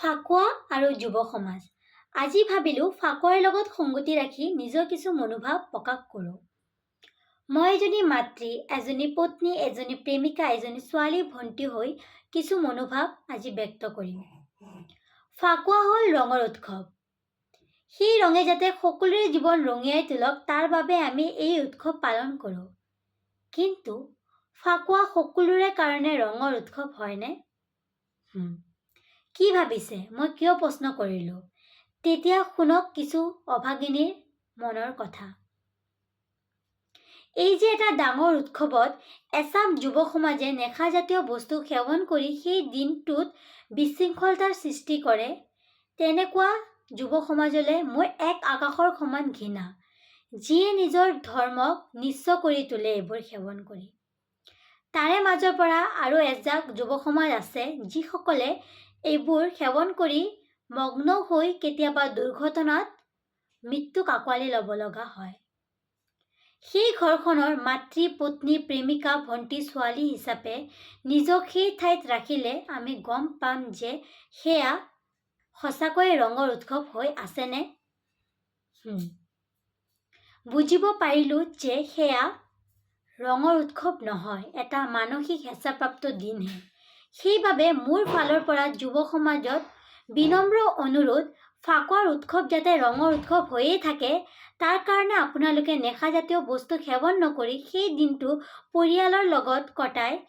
ফাকুৱা আৰু যুৱ সমাজ। আজি ভাবিলোঁ ফাকুৱাৰ লগত সংগতি ৰাখি নিজৰ কিছু মনোভাৱ প্ৰকাশ কৰোঁ। মই এজনী মাতৃ, এজনী পত্নী, এজনী প্ৰেমিকা, এজনী ছোৱালী ভণ্টি হৈ কিছু মনোভাৱ আজি ব্যক্ত কৰিম। ফাকুৱা হ'ল ৰঙৰ উৎসৱ। সেই ৰঙে যাতে সকলোৰে জীৱন ৰঙিয়াই তোলক তাৰ বাবে আমি এই উৎসৱ পালন কৰোঁ। কিন্তু ফাকুৱা সকলোৰে কাৰণে ৰঙৰ উৎসৱ হয়নে? কি ভাবিছে মই কিয় প্ৰশ্ন কৰিলোঁ? তেতিয়া শুনক কিছু অভাগিনীৰ মনৰ কথা। এই যে এটা ডাঙৰ উৎসৱত এচাম যুৱ সমাজে নেশাজাতীয় বস্তু সেৱন কৰি সেই দিনটোত বিশৃংখলতাৰ সৃষ্টি কৰে, তেনেকুৱা যুৱ সমাজলৈ মোৰ এক আকাশৰ সমান ঘৃণা, যিয়ে নিজৰ ধৰ্মক নিঃস্ব কৰি তোলে এইবোৰ সেৱন কৰি। তাৰে মাজৰ পৰা আৰু এজাক যুৱ সমাজ আছে যিসকলে এইবোৰ সেৱন কৰি মগ্ন হৈ কেতিয়াবা দুৰ্ঘটনাত মৃত্যুক আঁকোৱালি ল'ব লগা হয়। সেই ঘৰখনৰ মাতৃ, পত্নী, প্ৰেমিকা, ভণ্টি, ছোৱালী হিচাপে নিজক সেই ঠাইত ৰাখিলে আমি গম পাম যে সেয়া সঁচাকৈয়ে ৰঙৰ উৎসৱ হৈ আছেনে? বুজিব পাৰিলোঁ যে সেয়া ৰঙৰ উৎসৱ নহয়, এটা মানসিক হেঁচাপ্ৰাপ্ত দিনহে। সেইবাবে মোৰ ফালৰ পৰা যুৱ সমাজত বিনম্ৰ অনুৰোধ, ফাকুৱাৰ উৎসৱ যাতে ৰঙৰ উৎসৱ হৈয়ে থাকে, তাৰ কাৰণে আপোনালোকে নেশাজাতীয় বস্তু সেৱন নকৰি সেই দিনটো পৰিয়ালৰ লগত কটাই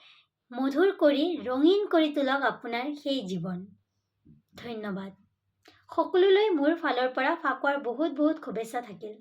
মধুৰ কৰি ৰঙীন কৰি তোলক আপোনাৰ সেই জীৱন। ধন্যবাদ। সকলোলৈ মোৰ ফালৰ পৰা ফাকুৱাৰ বহুত শুভেচ্ছা থাকিল।